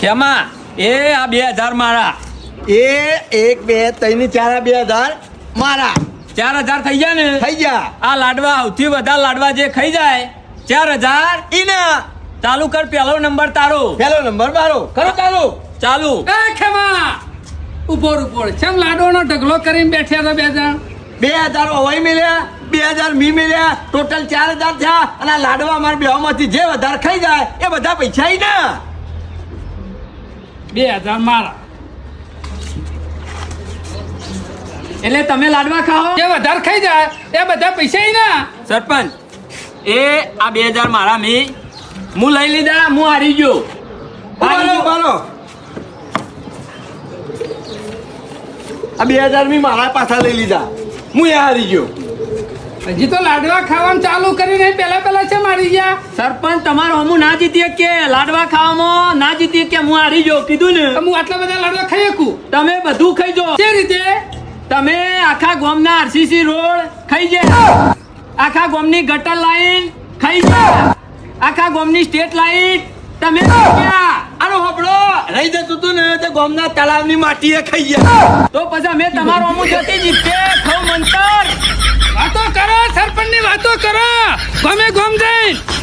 કેમાં એ આ 2000 મારા એ 1 2 3 4 2000 મારા 4000 થઈ ગયા ને થઈ ગયા આ લાડવા સૌથી વધારે લાડવા જે ખાઈ જાય 4000 ઈના ચાલુ કર પહેલો નંબર તારો પહેલો નંબર મારો કરો ચાલુ એ ખેમા ઉપર ચમ લાડવાનો ઢગલો કરીને બેઠ્યા હતા 2000 હવાઈ મળ્યા 2000 મી મળ્યા ટોટલ 4000 થયા અને આ લાડવા અમારા બેમાંથી જે વધારે ખાઈ જાય એ બધા પૈસા ઈ ને 2000 મારા એટલે તમે લાડવા ખાઓ જે વધારે ખાઈ જાય એ બધા પૈસા ઈ ના સરપંચ એ આ 2000 મારા હું લઈ લીધા હું હારી ગયો બોલો આ 2000 મી મારા પાછા લઈ લીધા હું એ હારી ગયો હજી તો લાડવા ખાવાનું ચાલુ કરીને પેલા છે મારી ગયા સરપંચ તમારો હમું ના જીતીએ કે લાડવા ખાવામાં ના જીતીએ કે હું હારી ગયો કીધું ને હું આટલા બધા લાડવા ખાઈ શકું તમે બધું ખાઈ જો જે રીતે તમે આખા ગામના આરસીસી રોડ ખાઈ ગયા આખા ગામની ગટર લાઈન ખાઈ ગયા આખા ગામની સ્ટેટ લાઈન તમે ગયા આનો હબળો રહી જતું હતું ને તે ગામના તળાવની માટીએ ખાઈ ગયા તો પછી અમે તમારો હમું જતી જીતે ખવ મંતર વાતો કરો સરપંચ ની વાતો કરો ગમે ગમ જઈને